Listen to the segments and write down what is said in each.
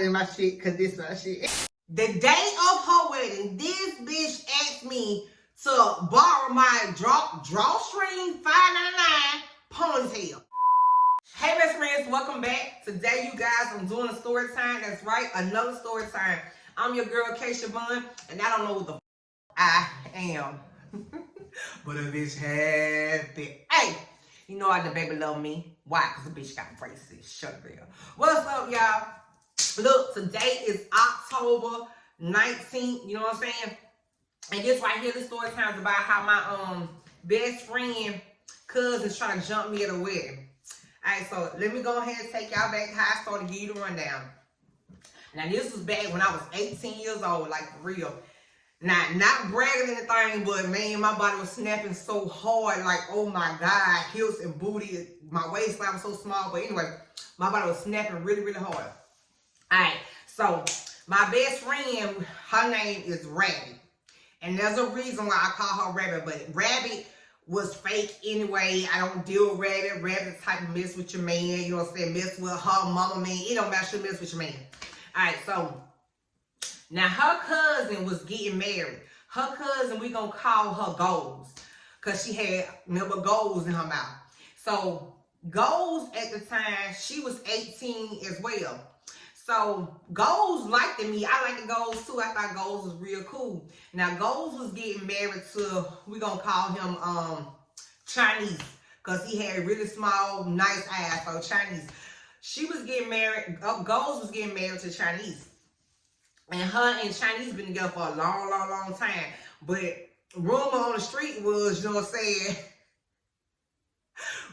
in my shit because this is my shit. The day of her wedding, this bitch asked me to borrow my drawstring $5.99 ponytail. Hey best friends, welcome back. Today you guys, I'm doing a story time. That's right, another story time. I'm your girl Keisha Bun, and I don't know what the I am. But a bitch happy. Hey, you know the baby love me. Why? Because the bitch got braces. Shut up, girl. What's up, y'all? Look, today is October 19th. You know what I'm saying? And this right here, this story time is about how my best friend cousin's trying to jump me at a wedding. Alright, so let me go ahead and take y'all back to how I started to give you the rundown. Now, this was back when I was 18 years old, like for real. Now, not bragging anything, but man, my body was snapping so hard, like, oh my God, hips and booty, my waistline was so small. But anyway, my body was snapping really, really hard. Alright, so my best friend, her name is Rabbit. And there's a reason why I call her Rabbit, but Rabbit was fake anyway. I don't deal with Rabbit. Rabbit type of mess with your man, you know what I'm saying? Mess with her mama, man. It don't matter, she mess with your man. Alright, so now her cousin was getting married. Her cousin, we gonna call her Goals, because she had number goals in her mouth. So Goals at the time, she was 18 as well. So Goals liked me. I liked the Goals too. I thought Goals was real cool. Now Goals was getting married to, we gonna call him Chinese, because he had really small, nice eyes. So Chinese. She was getting married, Goals was getting married to Chinese. And her and Chinese been together for a long, long, long time. But rumor on the street was, you know what I'm saying,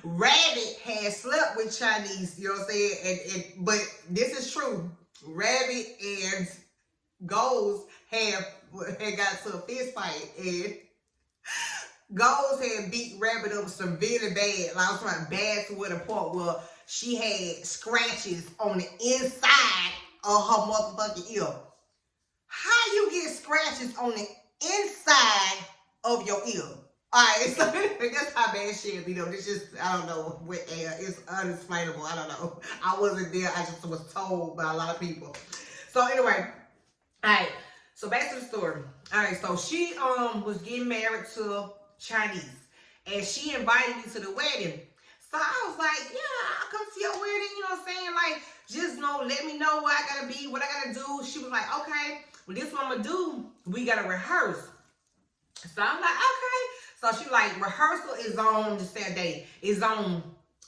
Rabbit had slept with Chinese, you know what I'm saying? But this is true. Rabbit and Goals had got to a fist fight. And Goals had beat Rabbit up severely bad. Like I was trying bad to the point where she had scratches on the inside of her motherfucking ear. How you get scratches on the inside of your ear? Alright, so that's how bad shit, you know, this just, I don't know, it's unexplainable, I don't know. I wasn't there, I just was told by a lot of people. So anyway, alright, so back to the story. Alright, so she was getting married to Chinese, and she invited me to the wedding. So I was like, yeah, I'll come to your wedding, you know what I'm saying? Like, just let me know where I gotta be, what I gotta do. She was like, okay, well, this what I'm gonna do. We gotta rehearse. So I'm like, okay. So she like, rehearsal is on the Saturday. It's on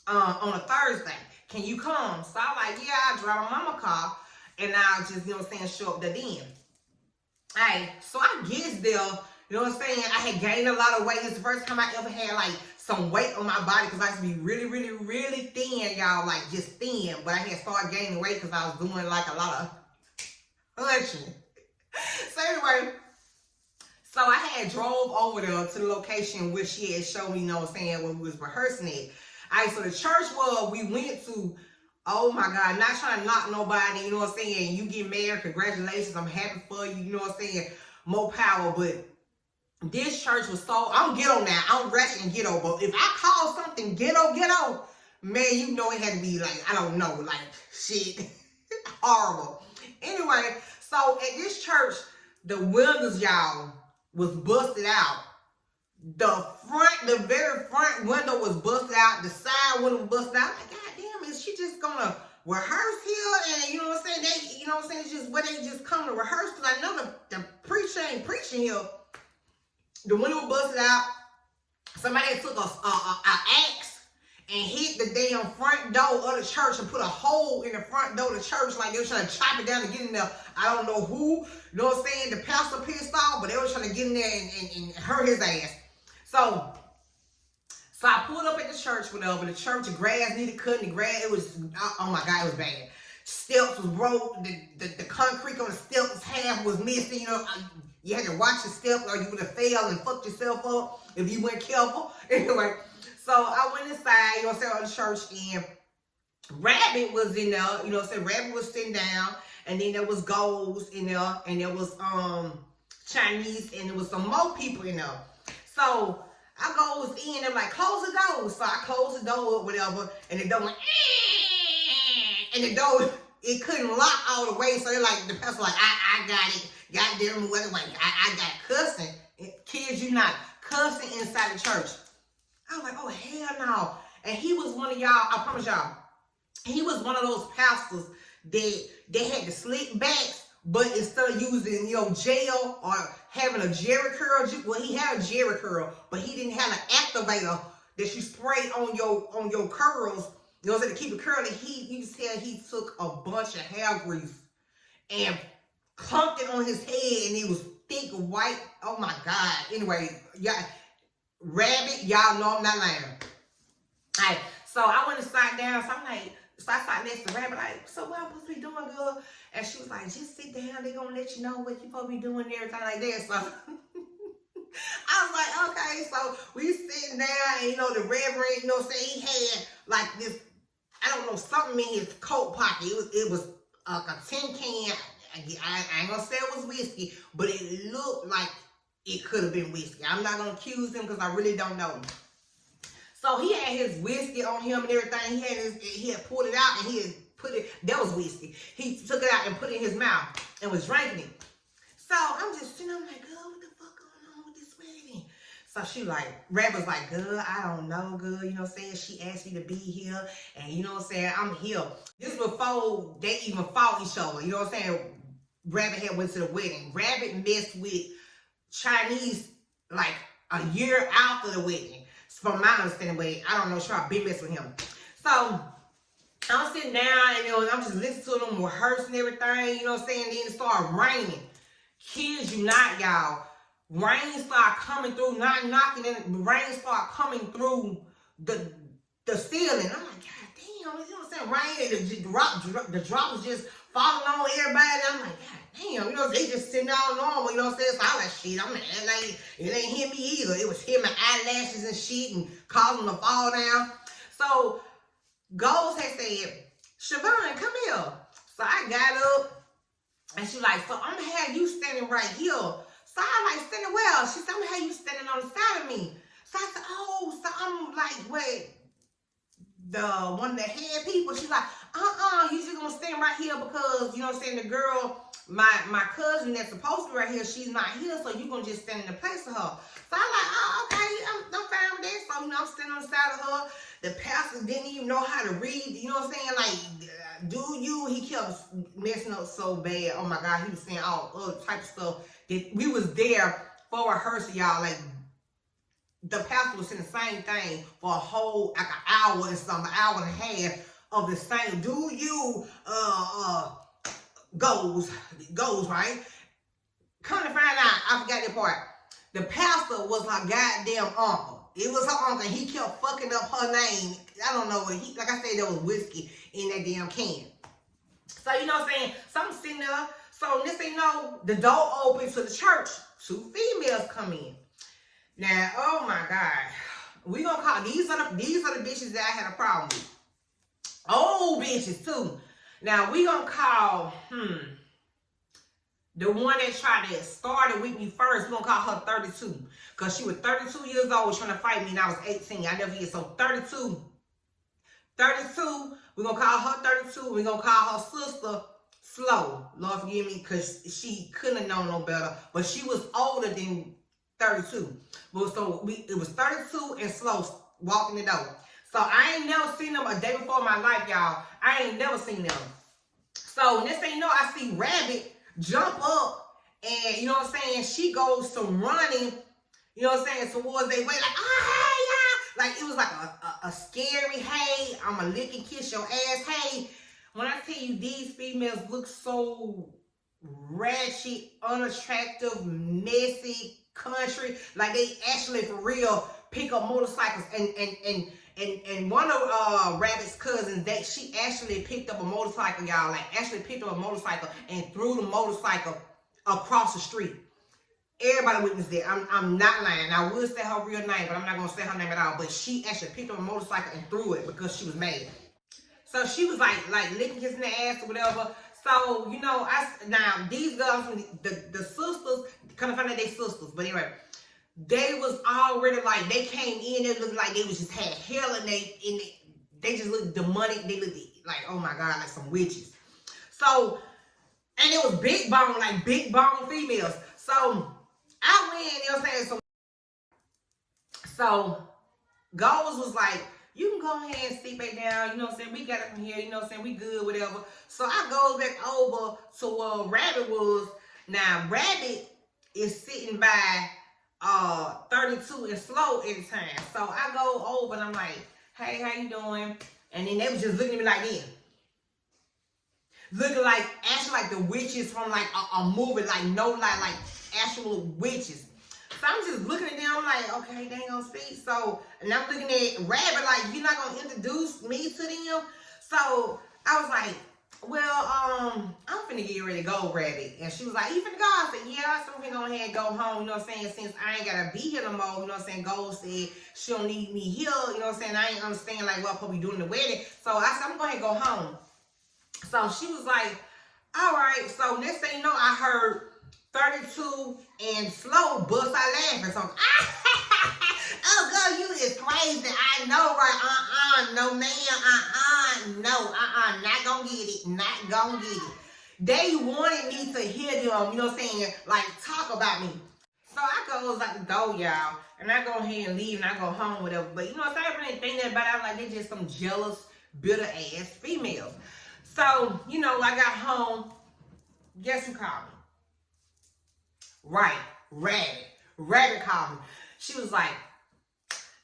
a Thursday. Can you come? So I'm like, yeah, I'll drive my mama car, and I'll just, you know what I'm saying, show up there then. Alright, so I get there, you know what I'm saying? I had gained a lot of weight. It's the first time I ever had like some weight on my body, because I used to be really, really, really thin, y'all, like just thin. But I had started gaining weight because I was doing like a lot of punching. So anyway, so I had drove over there to the location where she had showed me, you know what I'm saying, when we was rehearsing it. Alright, so the church where we went to, oh my God, not trying to knock nobody, you know what I'm saying? You get married, congratulations, I'm happy for you, you know what I'm saying? More power, but this church was so, I'm ghetto now, I'm ratchet and ghetto, but if I call something ghetto, man, you know it had to be like, I don't know, like shit, horrible. Anyway, so at this church, the windows, y'all, was busted out. The very front window was busted out. The side window was busted out. Like, God damn, is she just gonna rehearse here? And you know what I'm saying? You know what I'm saying? It's just where they just come to rehearse. Because I know the preacher ain't preaching here. The window was busted out. Somebody took an axe and hit the damn front door of the church and put a hole in the front door of the church, like they were trying to chop it down and get in there. I don't know who, you know what I'm saying? The pastor pissed off, but they were trying to get in there and hurt his ass. So I pulled up at the church, whatever. The church, the grass needed cutting. The grass, it was, oh my God, it was bad. Steps was broke. The concrete on the steps, half was missing, you know. You had to watch your step or you would have failed and fucked yourself up if you weren't careful. Anyway, so I went inside, you know what I'm saying, on the church, and Rabbit was in there, you know what I'm saying, Rabbit was sitting down, and then there was Goals in there, and there was Chinese, and there was some more people in there. So I goes in, I'm like, close the door. So I closed the door or whatever, and the door went, and the door it couldn't lock all the way. So they're like, the pastor like, I got it. Goddamn, what way? I got cussing. Kids, you not cussing inside the church. I was like, oh, hell no. And he was one of y'all, I promise y'all, he was one of those pastors that they had the slick backs, but instead of using, gel or having a Jerry curl, well, he had a Jerry curl, but he didn't have an activator that you sprayed on your curls, to keep it curly. You said he took a bunch of hair grease and clumped it on his head, and it was thick white. Oh my God. Anyway, y'all, Rabbit, y'all know I'm not lying. All right, so I went and sat down. So I'm like, I sat next to Rabbit, like, so what I'm supposed to be doing, girl? And she was like, just sit down. They're going to let you know what you're supposed to be doing and everything like that. So I was like, okay. So we sitting down, and, the reverend, he had like this, I don't know, something in his coat pocket. It was like a tin can. I ain't going to say it was whiskey, but it looked like it could have been whiskey. I'm not going to accuse him because I really don't know him. So he had his whiskey on him and everything. He had pulled it out and he had put it, that was whiskey. He took it out and put it in his mouth and was drinking it. So I'm just sitting there, I'm like, girl, what the fuck going on with this wedding? So she like, Rabbit was like, girl, I don't know, girl, she asked me to be here and I'm here. This before they even fought each other, Rabbit had went to the wedding. Rabbit messed with Chinese like a year after the wedding. From my understanding, but I don't know, I've been messing with him. So I'm sitting down and I'm just listening to them rehearse and everything, then it started raining. Kids, you not, y'all. Rain started coming through, not knocking, and the rain started coming through the ceiling. I'm like, God damn, rain, and the drop was just falling on everybody. I'm like, God damn, they just sitting all normal, So I was like, shit, I'm like, it ain't hit me either. It was hitting my eyelashes and shit and causing them to fall down. So Goals had said, Siobhan, come here. So I got up and she like, so I'm gonna have you standing right here. So I like, standing well. She said, I'm gonna have you standing on the side of me. So I said, oh, so I'm like, wait, the one of the head people, she's like, you just gonna stand right here because, the girl, my cousin that's supposed to be right here, she's not here, so you gonna just stand in the place of her. So I'm like, oh, okay, I'm fine with that. So, I'm standing on the side of her. The pastor didn't even know how to read, like, he kept messing up so bad. Oh my God, he was saying all other type of stuff. That we was there for rehearsal, y'all, like, the pastor was saying the same thing for a whole, like, an hour and something, an hour and a half of the same. Goes, right? Come to find out, I forgot that part. The pastor was her goddamn uncle. It was her uncle. He kept fucking up her name. I don't know what like I said, there was whiskey in that damn can. So, so I'm sitting there. So next thing you know, the door opens to the church. 2 females come in. Now, oh my God, we gonna call these are the bitches that I had a problem with. Old bitches too. Now we gonna call the one that tried to start it with me first. We gonna call her 32 because she was 32 years old trying to fight me, and I was 18. I never forget. So 32. We gonna call her 32. We gonna call her sister Slow. Lord forgive me, because she couldn't have known no better, but she was older than 32. But so it was 32 and Slow walking the door. So I ain't never seen them a day before in my life, y'all. I ain't never seen them. So next thing you know, I see Rabbit jump up and, she goes to running, towards their way, like, oh, hey, y'all. Like, it was like a scary, hey, I'ma lick and kiss your ass, hey. When I tell you these females look so ratchet, unattractive, messy, country, like they actually for real pick up motorcycles, and one of Rabbit's cousins, she actually picked up a motorcycle, y'all, like actually picked up a motorcycle and threw the motorcycle across the street. Everybody witnessed that. I'm not lying. I would say her real name, but I'm not gonna say her name at all. But she actually picked up a motorcycle and threw it because she was mad. So she was like licking, kissing the ass or whatever. So, now these girls, the sisters, kind of find out they sisters, but anyway, they was already like, they came in, they looked like they was just had hell and they just looked demonic. They looked like, oh my God, like some witches. So, and it was big bone, like big bone females. So I went, you know what I'm saying? So Goals was like, you can go ahead and sit back down, you know what I'm saying? We got it from here, you know what I'm saying? We good, whatever. So I goes back over to where Rabbit was. Now, Rabbit is sitting by 32 and slow at the time. So I go over and I'm like, hey, how you doing? And then they was just looking at me like this. Looking like, actually like the witches from like a movie, like no lie, like actual witches. So I'm just looking at them, I'm like, okay, they ain't gonna speak. So, and I'm looking at Rabbit like, you're not gonna introduce me to them? So I was like, well, I'm finna get ready to go, Rabbit. And she was like, you finna go? I said, yeah, so we finna go ahead and go home, you know what I'm saying? Since I ain't gotta be here no more, you know what I'm saying? Gold said she don't need me here, you know what I'm saying? I ain't understand like what we doing the wedding. So I said, I'm gonna go ahead and go home. So she was like, all right. So next thing you know, I heard 32 and slow bust out laughing. So, oh, girl, you is crazy. I know, right? No, man. No, not gonna get it. Not gonna get it. They wanted me to hear them, you know what I'm saying, like talk about me. So I goes out the door, y'all, and I go ahead and leave and I go home, whatever. But you know what I'm saying? I really think that about it. I was like, they just some jealous, bitter ass females. So, you know, I got home. Guess who called me? Right, Rabbit. Rabbit called me. She was like,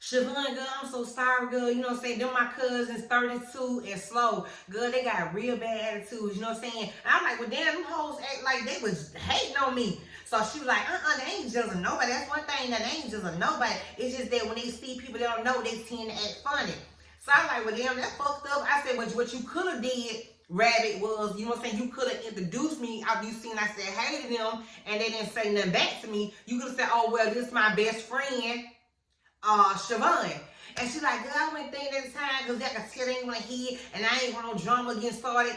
Siobhan, girl, I'm so sorry, girl. You know what I'm saying? Them my cousins, 32 and slow. Girl, they got real bad attitudes. You know what I'm saying? And I'm like, well, damn, them hoes act like they was hating on me. So she was like, they ain't just a nobody. That's one thing, that they ain't just a nobody. It's just that when they see people they don't know, they tend to act funny. So I'm like, well, damn, that's fucked up. I said, but what you could have did, Rabbit, was, you know what I'm saying, you could have introduced me after you seen I said hey to them and they didn't say nothing back to me. You could have said, oh, well, this is my best friend, Siobhan. And she's like, girl, I went thinking at the time because I could tell they ain't want to hear and I ain't want no drama getting started.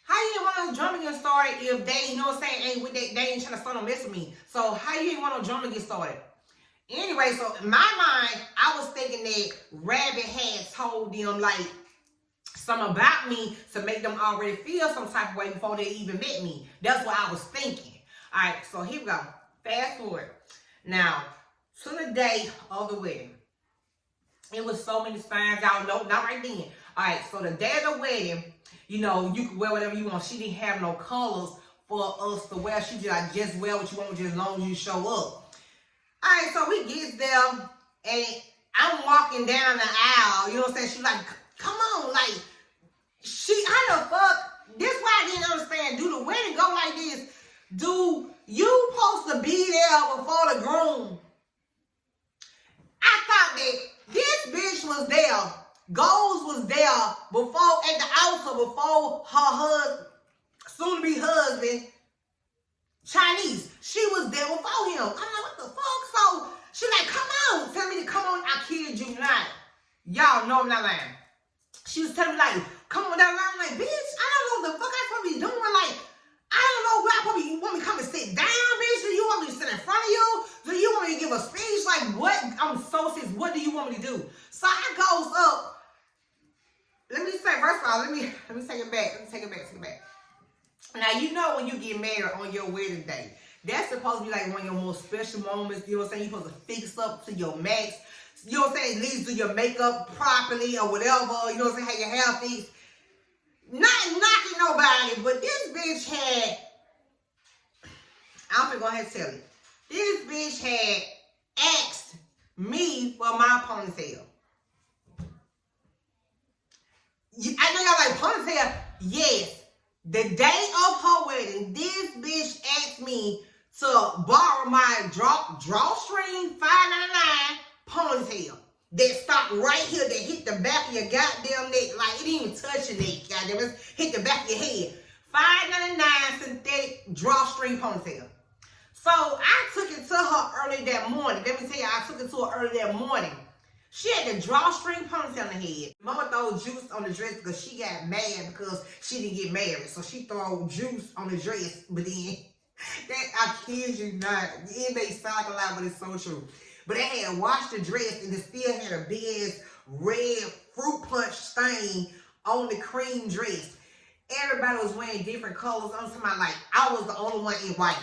How you didn't want no drama get started if they, you know what I'm saying, ain't with they ain't trying to start no mess with me? So how you didn't want no drama get started? Anyway, so in my mind, I was thinking that Rabbit had told them like something about me to make them already feel some type of way before they even met me. That's what I was thinking. All right, so here we go. Fast forward. Now, to the day of the wedding. It was so many signs, y'all know, not right then. All right, so the day of the wedding, you know, you could wear whatever you want. She didn't have no colors for us to wear. She just wear what you want just as long as you show up. All right, so we get there, and I'm walking down the aisle. You know what I'm saying? She like, come on, like, how the fuck? This why I didn't understand. Do the wedding go like this? Do you supposed to be there before the groom? I thought that this bitch was there. Goals was there before at the altar before her soon-to-be husband, Chinese. She was there before him. I'm like, what the fuck? So she like, come on. Tell me to come on. I kid you not. Y'all know I'm not lying. She was telling me like, come on down the line. I'm like, bitch, I don't know what the fuck I supposed to be doing. Like, I don't know where I probably, you want me to come and sit down, bitch? Do you want me to sit in front of you? Do you want me to give a speech? Like, what? I'm so serious. What do you want me to do? So I goes up. Let me say, first of all, let me take it back. Take it back. Now, you know when you get married on your wedding day, that's supposed to be like one of your most special moments. You know what I'm saying? You're supposed to fix up to your max. You know what I'm saying? At least do your makeup properly or whatever. You know what I'm saying? Have your hair fixed. Not knocking nobody, but this bitch had, I'm gonna go ahead and tell you. This bitch had asked me for my ponytail. I know y'all like ponytail. Yes. The day of her wedding, this bitch asked me to borrow my drawstring $5.99 ponytail that stopped right here, that hit the back of your goddamn neck. Like, it didn't even touch your neck, goddamn. It hit the back of your head. $5.99 synthetic drawstring ponytail. So I took it to her early that morning. Let me tell you, I took it to her early that morning. She had the drawstring ponytail on her head. Mama threw juice on the dress because she got mad because she didn't get married. So she threw juice on the dress. But then, I kid you not, it may sound like a lot, but it's so true. But they had washed the dress and it still had a big ass red fruit punch stain on the cream dress. Everybody was wearing different colors. I'm talking about like I was the only one in white.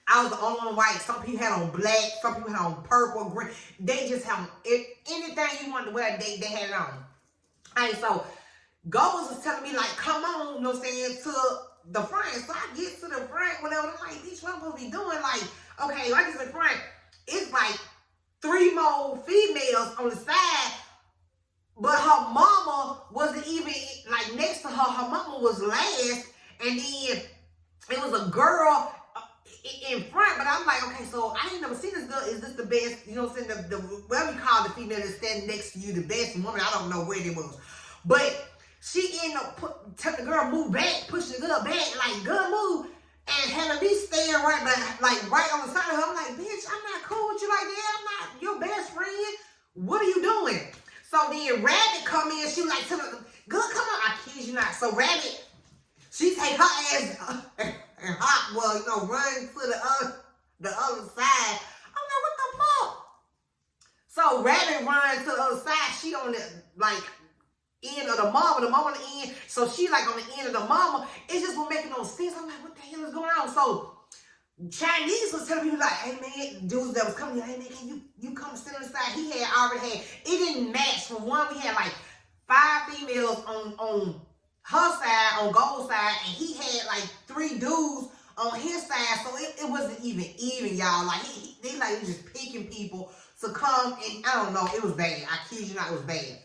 I was the only one in white. Some people had on black. Some people had on purple, green. They just have anything you wanted to wear. They had it on. Alright, so Goals was telling me like, come on, you know what I'm saying, to the front. So I get to the front, whatever. I'm like, bitch, what I'm supposed to be doing? Like, okay, I get to the front. It's like 3 more females on the side. But her mama wasn't even, like, next to her. Her mama was last. And then it was a girl in front. But I'm like, okay, so I ain't never seen this girl. Is this the best, you know what I'm saying, the whatever you call the female that's standing next to you, the best woman? I don't know where it was. But she ended up telling the girl move back, pushing the girl back, like, girl move. And having me stand right back, like, right on the side of her. I'm like, bitch, I'm not cool with you like that. I'm not your best friend. What are you doing? So then Rabbit come in, she was like, girl, come on. I kid you not. So Rabbit, she take her ass and hop, well, you know, run to the other side. I'm like, what the fuck? So Rabbit runs to the other side. She on the, like, end of the mama on the end. So she, like, on the end of the mama. It just wasn't making no sense. I'm like, what the hell is going on? So Chinese was telling people like, hey man, dudes that was coming, hey man, can you come sit on the side? He had already had, it didn't match. For one, we had like 5 females on her side, on Gold's side, and he had like 3 dudes on his side. So it wasn't even, y'all. Like they like just picking people to come, and I don't know, it was bad. I kid you not, it was bad.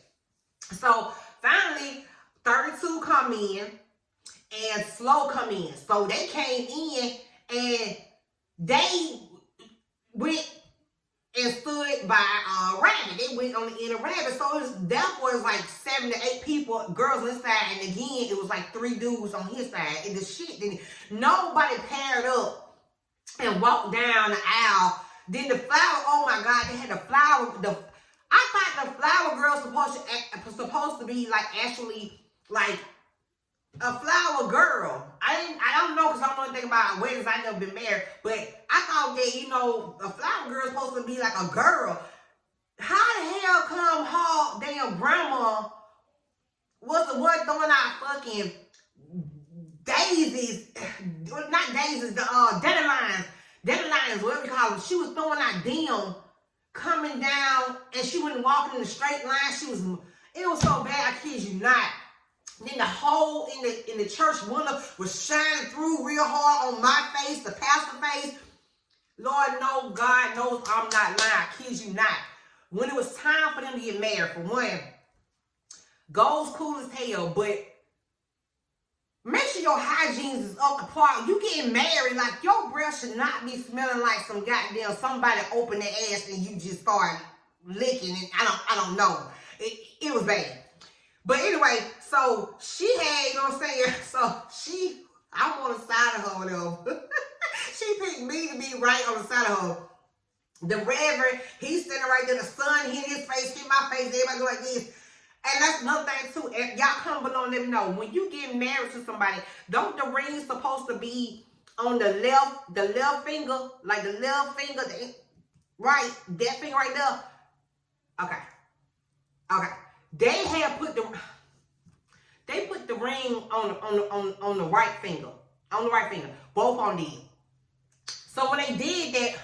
So finally, 32 come in and Slow come in. So they came in and they went and stood by Rabbit. They went on the end of Rabbit. So therefore it's like 7 to 8 people, girls on this side, and again it was like 3 dudes on his side. And the shit, then nobody paired up and walked down the aisle. Then the flower, oh my God, they had the flower. I thought the flower girl supposed to be like actually like a flower girl. I don't know, because I don't know anything about weddings. I never been married. But I thought that, you know, a flower girl is supposed to be like a girl. How the hell come her damn grandma was the one throwing out fucking daisies, not daisies, the dandelions, whatever you call them. She was throwing out them coming down, and she wasn't walking in a straight line. It was so bad, I kid you not. Then the hole in the church window was shining through real hard on my face, the pastor face. Lord knows, God knows I'm not lying. I kid you not. When it was time for them to get married, for one, Gold's cool as hell, but make sure your hygiene is up to par. You getting married, like your breath should not be smelling like some goddamn somebody opened their ass and you just started licking it. I don't know. It was bad. But anyway, so she had, you know what I'm saying? So I'm on the side of her, whatever. She picked me to be right on the side of her. The Reverend, he's sitting right there. The sun hit his face, hit my face. Everybody go like this. And that's another thing too. Y'all come below and let me know. When you get married to somebody, don't the ring supposed to be on the left finger? Like the left finger, right? That finger right there? Okay. They had put the ring on the right finger. On the right finger. Both on them. So when they did that,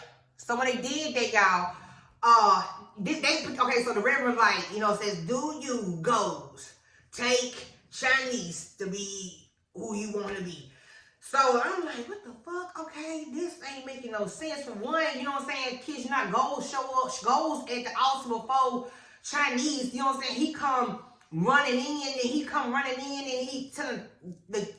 y'all, okay, so the Reverend like, you know, says, do you goes take Chinese to be who you want to be? So I'm like, what the fuck? Okay, this ain't making no sense. For one, you know what I'm saying? Kids, you not goals show up, goals at the altar before Chinese, you know what I'm saying? He come running in, and he telling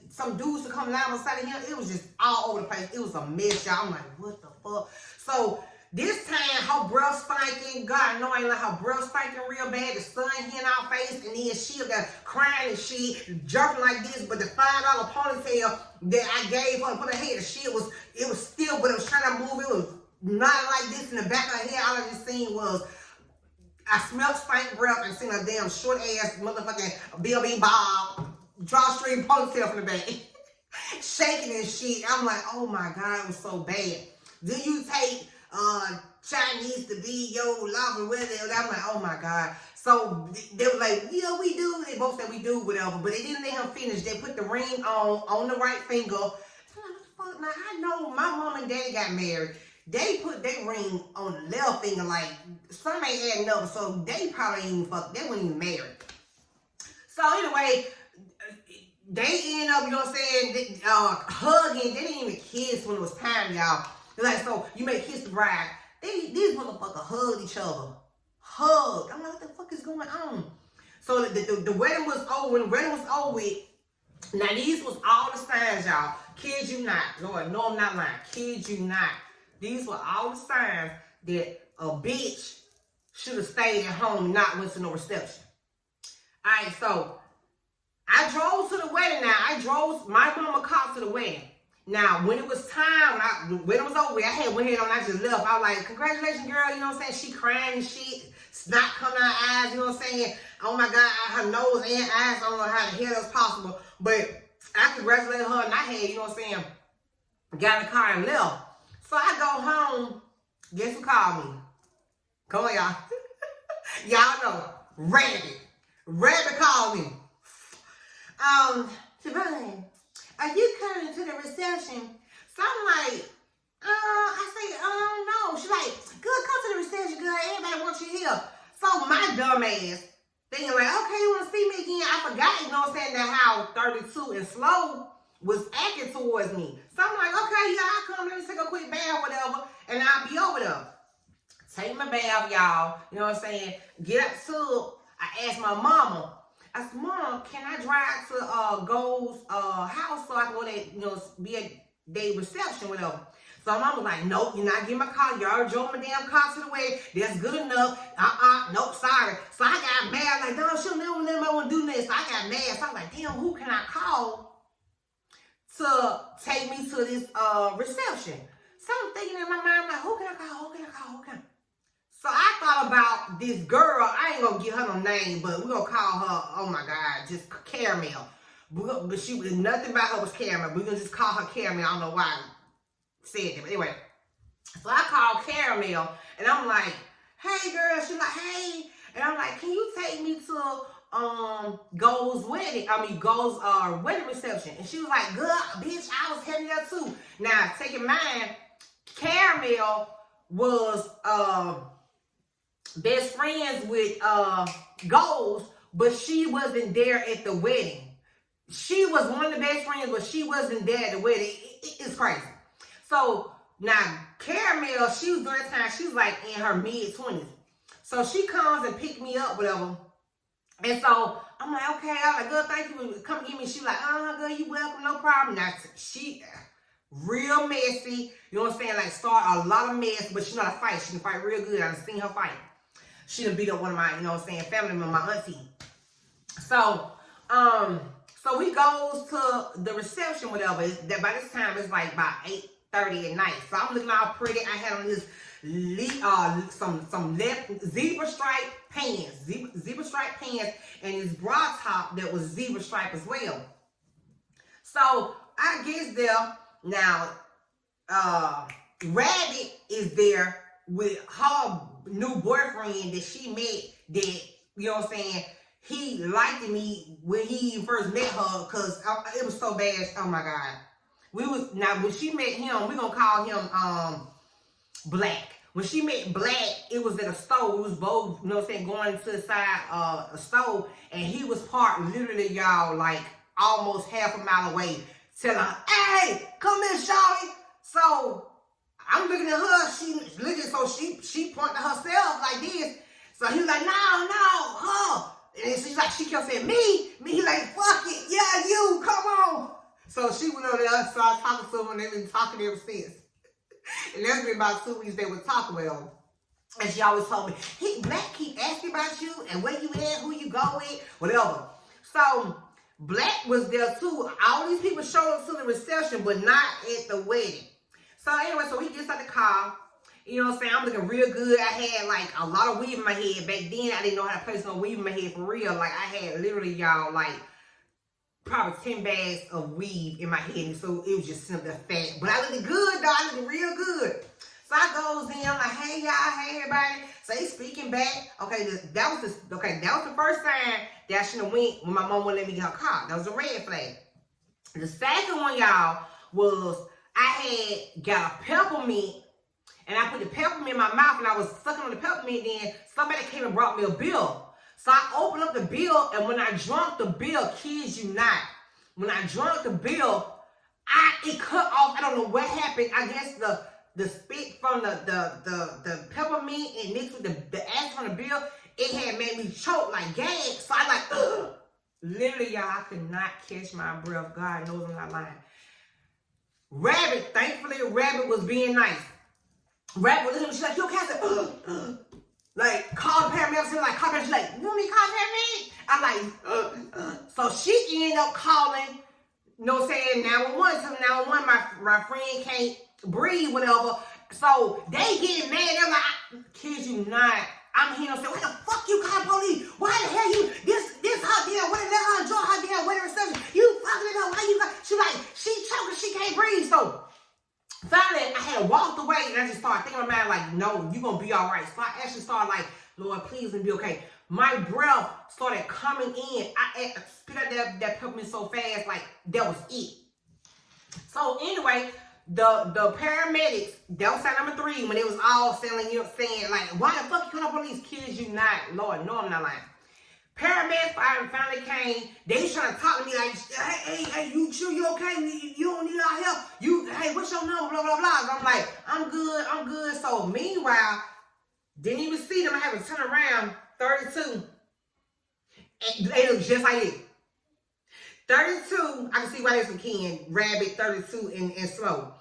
some dudes to come down beside of him. It was just all over the place. It was a mess, y'all. I'm like, what the fuck? So this time, her breath stinking. God, no, I ain't like her breath stinking real bad. The sun hitting our face, and then she got crying and shit, jerking like this. But the $5 ponytail that I gave her to put her head, the shit it was still, but it was trying to move. It was not like this in the back of her head. All I just seen was, I smelled stank breath and seen a damn short ass motherfucking Bill Bob drawstring ponytail from the back. Shaking and shit. I'm like, oh my God, it was so bad. Do you take Chinese to be your lover, whatever. I'm like, oh my God. So they were like, yeah, we do. They both said we do, whatever. But they didn't let him finish. They put the ring on the right finger. So I'm like, what the fuck? Now, I know my mom and daddy got married. They put their ring on the left finger, like, some ain't adding up. So they probably ain't even fuck. They weren't even married. So anyway, they end up, you know what I'm saying, hugging. They didn't even kiss when it was time, y'all. They're like, so you may kiss the bride. These motherfuckers hugged each other. Hugged. I'm like, what the fuck is going on? So the wedding was over. When the wedding was over with, now these was all the signs, y'all. Kid you not. Lord, no, I'm not lying. Kid you not. These were all the signs that a bitch should have stayed at home and not went to no reception. All right, so I drove to the wedding now. My mama called to the wedding. Now, when it was time, when it was over, I had went ahead on, I just left. I was like, congratulations, girl, you know what I'm saying? She crying and shit, snot coming out her eyes, you know what I'm saying? Oh my God, her nose and eyes, I don't know how the hell that's possible. But I congratulated her and I had, you know what I'm saying, got in the car and left. So I go home, guess who called me? Come on, y'all. Y'all know, Rabbit. Rabbit called me. Javon, are you coming to the reception? So I'm like, I say, no. She's like, good, come to the reception, good. Everybody wants you here. So my dumb ass thinking like, okay, you want to see me again? I forgot, you know what I'm saying, that how 32 and slow was acting towards me. So I'm like, okay, yeah, I'll come. Let me take a quick bath, whatever, and I'll be over there. Take my bath, y'all. You know what I'm saying? Get up to, I asked my mama. I said, Mom, can I drive to Gold's house so I can go there, you know, be at their reception, whatever? So my mom was like, nope, you're not getting my car. You already drove my damn car to the way. That's good enough. Nope, sorry. So I got mad. Like, no, she'll never want to do this. So I got mad. So I was like, damn, who can I call to take me to this reception? So I'm thinking in my mind, I'm like, who can I call? Who can I call? Who can I call? So I thought about this girl. I ain't gonna give her no name, but we're gonna call her, oh my God, just Caramel. But she was, nothing about her was Caramel. We're gonna just call her Caramel. I don't know why I said that. But anyway, so I called Caramel and I'm like, hey girl. She's like, hey. And I'm like, can you take me to Gold's wedding? Gold's wedding reception. And she was like, good, bitch, I was heading there too. Now, take in mind, Caramel was best friends with Goals, but she wasn't there at the wedding. She was one of the best friends, but she wasn't there at the wedding. It's crazy. So now Caramel, she was during that time, she was like in her mid-20s. So she comes and pick me up, whatever. And so I'm like, okay, I'm like, good, thank you for coming get me. She like, girl, you welcome, no problem. Now she real messy, you know what I'm saying? Like start a lot of mess, but she know how to fight. She can fight real good. I've seen her fight. She done beat up one of my, you know what I'm saying, family member, my auntie. So, so we goes to the reception, whatever. That by this time it's like about 8:30 at night. So I'm looking all pretty. I had on this some zebra stripe pants, and this bra top that was zebra stripe as well. So I get there. Now, Rabbit is there with her new boyfriend that she met that, you know what I'm saying, he liked me when he first met her because it was so bad. Oh my God. Now when she met him, we're going to call him Black. When she met Black, it was at a store. We was both, you know what I'm saying, going to the side a store, and he was parked literally, y'all, like almost half a mile away. Tell her, hey, come here, shawty. So I'm looking at her. She looking, so she pointed to herself like this. So he was like, no, her. And she's like, she kept saying, me. He like, fuck it, yeah, you, come on. So she went over there, started talking to him, and they've been talking ever since. And that's been about 2 weeks they were talking with him. And she always told me, Black keep asking about you and where you at, who you go with, whatever. So Black was there too. All these people showed up to the reception, but not at the wedding. So anyway, so we get out the car. You know what I'm saying? I'm looking real good. I had like a lot of weave in my head. Back then, I didn't know how to place no weave in my head for real. Like I had literally, y'all, like probably 10 bags of weave in my head. And so it was just simply fat. But I looked good, though. I looked real good. So So I goes in, I'm like, hey y'all, hey everybody. So they speaking back. Okay, that was the first time that I shouldn't have went when my mom wouldn't let me get her car. That was a red flag. The second one, y'all, was I had got a peppermint, and I put the peppermint in my mouth, and I was sucking on the peppermint. Then somebody came and brought me a bill. So I opened up the bill, and when I drunk the bill, kids you not, when I drunk the bill, it cut off. I don't know what happened. I guess the spit from the peppermint and mixed with the acid from the bill, it had made me choke like gag. So I like, ugh. Literally, y'all, I could not catch my breath. God knows I'm not lying. Rabbit, thankfully, Rabbit was being nice. Rabbit was looking at me, she's like, you okay? I said, like, call the paramedic. She's like, call the paramedic. She's like, you want me to call the paramedic? I'm like, So she ended up calling, you know what I'm saying, 911. So 911, my friend can't breathe, whatever. So they getting mad. They're like, kid you not. I'm here and say, what the fuck you call police? Why the hell you, this hot damn, what let her enjoy her damn wedding reception? You fucking it up, why you got, she like, she choking, she can't breathe. So finally, I had walked away and I just started thinking in my mind, like, no, you gonna be all right. So I actually started like, Lord, please let me be okay. My breath started coming in. I spit out that peppermint so fast, like, that was it. So anyway, the paramedics, that was sign number 3, when it was all saying, you know, saying like, why the fuck you call the police? Kids, you not. Lord, no, I'm not lying. Paramedics finally came. They was trying to talk to me like, hey, you sure you okay? You don't need our help. Hey, what's your number? Blah, blah, blah. I'm like, I'm good. So meanwhile, didn't even see them. I had to turn around, 32. And they look just like it. 32, I can see why there's some Ken, Rabbit, 32, and Slow.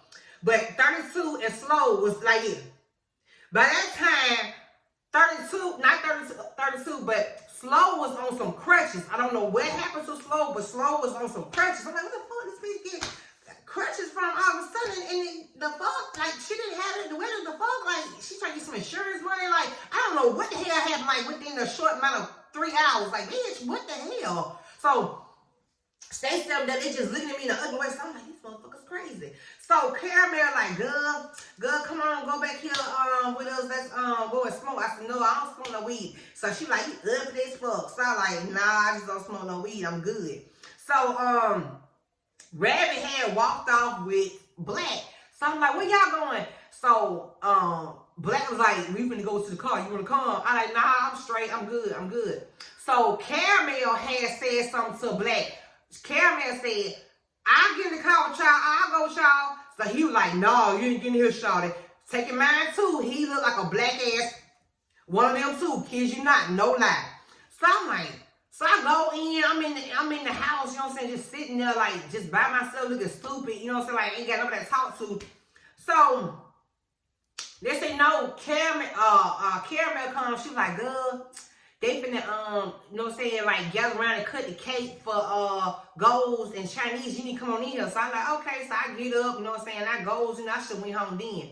But 32 and Slow was like it. By that time, 32, not 32, but Slow was on some crutches. I don't know what happened to Slow, but Slow was on some crutches. I'm like, what the fuck this bitch get crutches from all of a sudden? And the fuck, like, she didn't have it. The weather, the fuck, like, she tried to get some insurance money. Like, I don't know what the hell happened, like, within a short amount of 3 hours. Like, bitch, what the hell? So, they said that they just looking at me in an ugly way. So I'm like, these motherfuckers crazy. So Caramel like, girl, come on, go back here with us. Let's go and smoke. I said, no, I don't smoke no weed. So she like, you ugly as fuck. So I like, nah, I just don't smoke no weed. I'm good. So Rabbit had walked off with Black. So I'm like, where y'all going? So Black was like, we finna go to the car. You wanna come? I like, nah, I'm straight. I'm good. So Caramel had said something to Black. Caramel said, I'll get in the car with y'all. I'll go with y'all. So he was like, no, you ain't getting here, shawty. Taking mine too. He looked like a black ass. One of them too. Kids you not. No lie. So I'm like, so I go in. I'm in the house, you know what I'm saying? Just sitting there like, just by myself looking stupid. You know what I'm saying? Like, ain't got nobody to talk to. So they say, no, Caramel comes. She was like, girl, they finna, you know what I'm saying, like, gather around and cut the cake for, Goals and Chinese. You need to come on in here. So I'm like, okay. So I get up, you know what I'm saying, I goes, and I should went home then.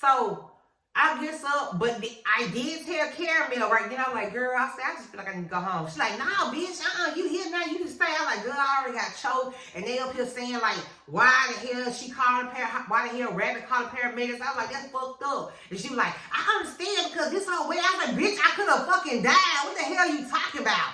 So I gets up, but I did tell Caramel right then. I was like, girl, I just feel like I need to go home. She's like, nah, bitch, you here now, you can stay. I was like, girl, I already got choked. And they up here saying, like, why the hell she called why the hell Rabbit called the paramedics? I was like, that's fucked up. And she was like, I understand because this whole way. I was like, bitch, I could have fucking died. What the hell are you talking about?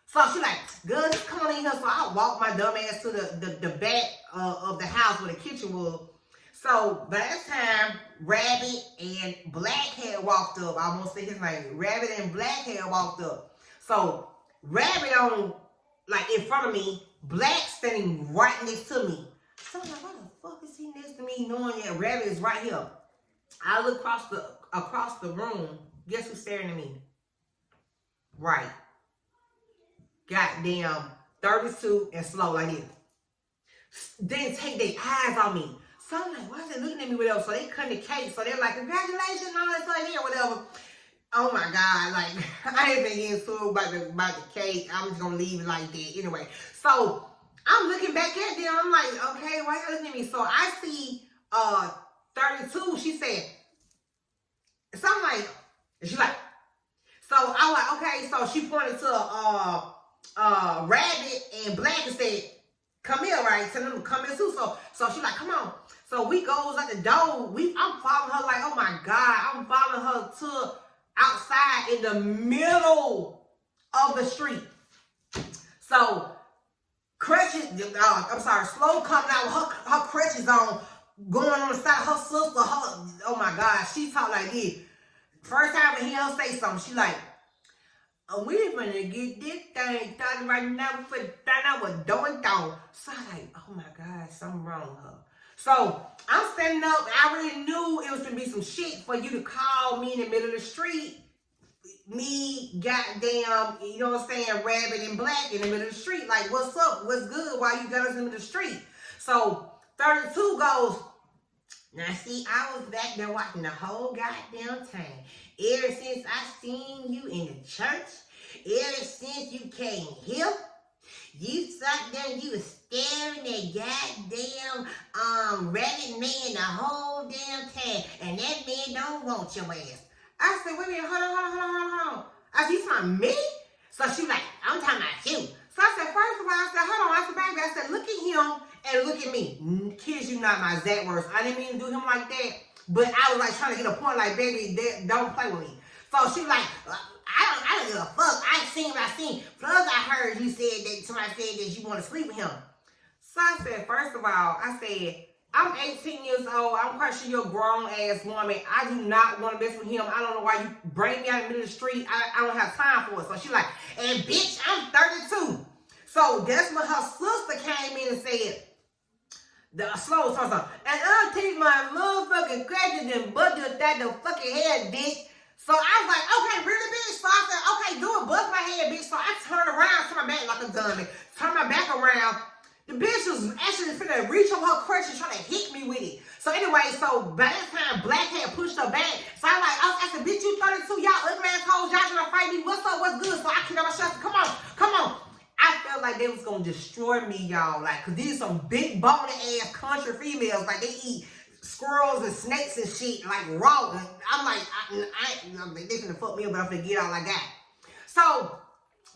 So she like, girl, just come on in here. So I walked my dumb ass to the back of the house where the kitchen was. So by that time, Rabbit and Black had walked up. I almost say his name. Rabbit and Black had walked up. So Rabbit on, like, in front of me, Black standing right next to me. So I'm like, why the fuck is he next to me knowing that Rabbit is right here? I look across the room. Guess who's staring at me? Right. Goddamn 32 and Slow like this. Then take their eyes on me. So I'm like, why is they looking at me, whatever? So they cut the cake. So they're like, congratulations, all that stuff here, whatever. Oh my God, like, I ain't been getting sued about the cake. I'm just gonna leave it like that. Anyway, so I'm looking back at them. I'm like, okay, why you looking at me? So I see 32. She said, so I'm like, and she's like, so I was like, okay. So she pointed to Rabbit and Black and said, come here, right? Tell them to come here too. So she like, come on. So we goes at the door. I'm following her like, oh my God. I'm following her to outside in the middle of the street. So crutches, Slow coming out with her crutches on, going on the side of her sister. Oh my God, she talk like this. First time I hear her say something, she like, oh, we finna get this thing started right now for that was doing down. So I like, oh my God, something wrong with her. So I'm standing up, and I already knew it was gonna be some shit for you to call me in the middle of the street. Me, goddamn, you know what I'm saying, Rabbit and Black in the middle of the street. Like, what's up? What's good? Why you got us in the middle of the street? So 32 goes, now see, I was back there watching the whole goddamn time. Ever since I seen you in the church, ever since you came here, you sat there and you was staring at goddamn Rabbit Man the whole damn time, and that man don't want your ass. I said, wait a minute, hold on. I said, you talking about me? So she like, I'm talking about you. So I said, first of all, I said, hold on. I said, baby, I said, look at him and look at me. Kids, you not my exact words. I didn't mean to do him like that, but I was like trying to get a point like, baby, don't play with me. So she like, I don't give a fuck. I seen what I seen. Plus I heard you said that somebody said that you want to sleep with him. So I said, first of all, I said, I'm 18 years old. I'm quite sure you're a grown-ass woman. I do not want to mess with him. I don't know why you bring me out in the middle of the street. I don't have time for it. So she like, and bitch, I'm 32. So that's when her sister came in and said, the slow something. And I'll take my motherfucking credit and budget that the fucking head, bitch. So I was like, okay, really, bitch? So I said, okay, do it. Bust my head, bitch. So I turned around, turn my back like a dummy. Turn my back around. The bitch was actually finna reach on her crutch and trying to hit me with it. So anyway, so by that time, Black had pushed her back. So I said, bitch, you 32, y'all ugly ass hoes, y'all trying to kick me. What's up? What's good? So I kicked out my shot. Come on. I felt like they was gonna destroy me, y'all. Like, cause these some big bony ass country females. Like they eat squirrels and snakes and shit, like raw. And I'm like, they finna fuck me up, but I'm finna get all I got. So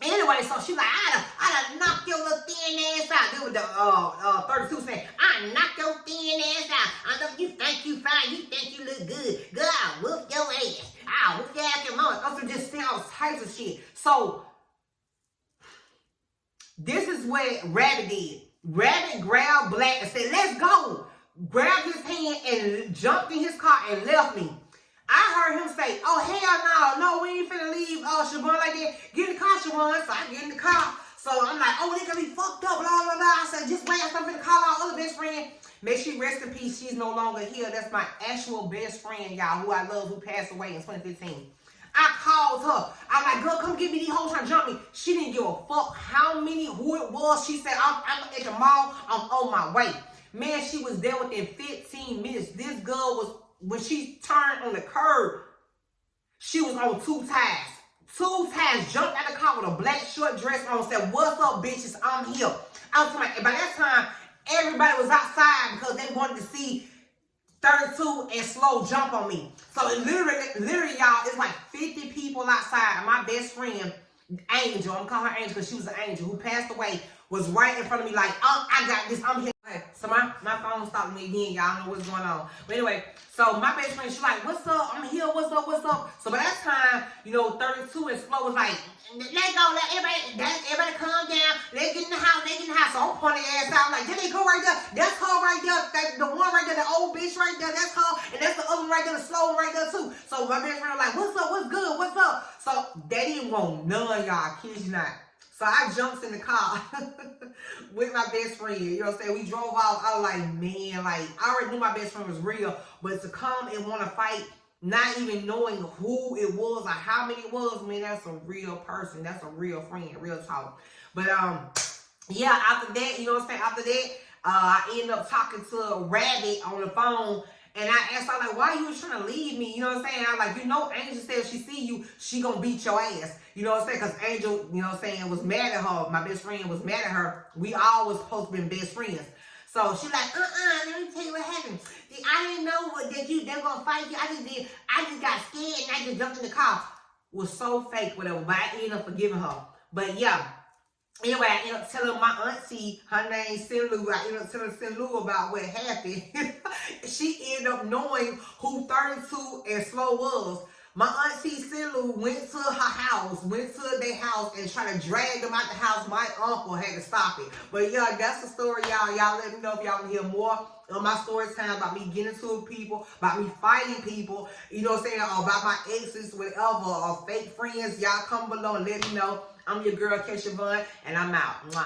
anyway, so she like, I done knock your little thin ass out. This was the 32 saying, I knock your thin ass out. I know you think you fine, you think you look good. Girl, I'll whoop your ass. I'll whoop your ass your mama. Also just saying all types of shit. So this is what Rabbit did. Rabbit grabbed Black and said, let's go. Grabbed his hand and jumped in his car and left me. I heard him say, oh, hell no, we ain't finna leave Siobhan like that. Get in the car, Siobhan. So I get in the car. So I'm like, oh, they gonna be fucked up, blah, blah, blah. I said, just wait, I'm finna call our other best friend. May she rest in peace. She's no longer here. That's my actual best friend, y'all, who I love, who passed away in 2015. I called her. I'm like, girl, come get me. These hoes trying to jump me. She didn't give a fuck who it was. She said, I'm at the mall. I'm on my way. Man, she was there within 15 minutes. This girl was, when she turned on the curb, she was on two ties. Two ties, jumped out of the car with a black short dress on, said, what's up, bitches? I'm here. I was like, by that time, everybody was outside because they wanted to see 32 and Slow jump on me. So literally, y'all, it's like 50 people outside. And my best friend, Angel, I'm calling her Angel because she was an angel who passed away, was right in front of me like, oh, I got this, I'm here. Okay, so my phone stopped me again, y'all know what's going on. But anyway, so my best friend, she's like, what's up? I'm here, what's up? So by that time, 32 and Slow was like, let's go, everybody calm down, let's get in the house. So I'm pointing their ass out, like, there they go right there, that's her right there, the one right there, the old bitch right there, that's her, and that's the other one right there, the Slow one right there too. So my best friend was like, what's up, what's good, what's up? So they didn't want none, y'all, kid you not. So I jumped in the car with my best friend, you know what I'm saying? We drove off. I was like, man, like, I already knew my best friend was real, but to come and want to fight, not even knowing who it was or how many it was, man, that's a real person. That's a real friend, real talk. But, yeah, after that, you know what I'm saying? After that, I ended up talking to a Rabbit on the phone. And I asked her, like, why you trying to leave me? You know what I'm saying? I was like, Angel said if she see you, she gonna beat your ass. You know what I'm saying? Because Angel, you know what I'm saying, was mad at her. My best friend was mad at her. We all was supposed to be best friends. So she like, let me tell you what happened. I didn't know that they were gonna fight you. I just got scared and I just jumped in the car. Was so fake, whatever. But I ended up forgiving her. But yeah. Anyway, I ended up telling my auntie, her name Sinlu, I ended up telling Sinlu about what happened. She ended up knowing who 32 and Slow was. My auntie Sinlu went to her house, and tried to drag them out the house. My uncle had to stop it. But yeah, that's the story, y'all. Y'all let me know if y'all want to hear more on my story time about me getting into people, about me fighting people, you know what I'm saying, or about my exes, whatever, or fake friends. Y'all come below and let me know. I'm your girl, Kesha Vaughn, and I'm out. Mwah.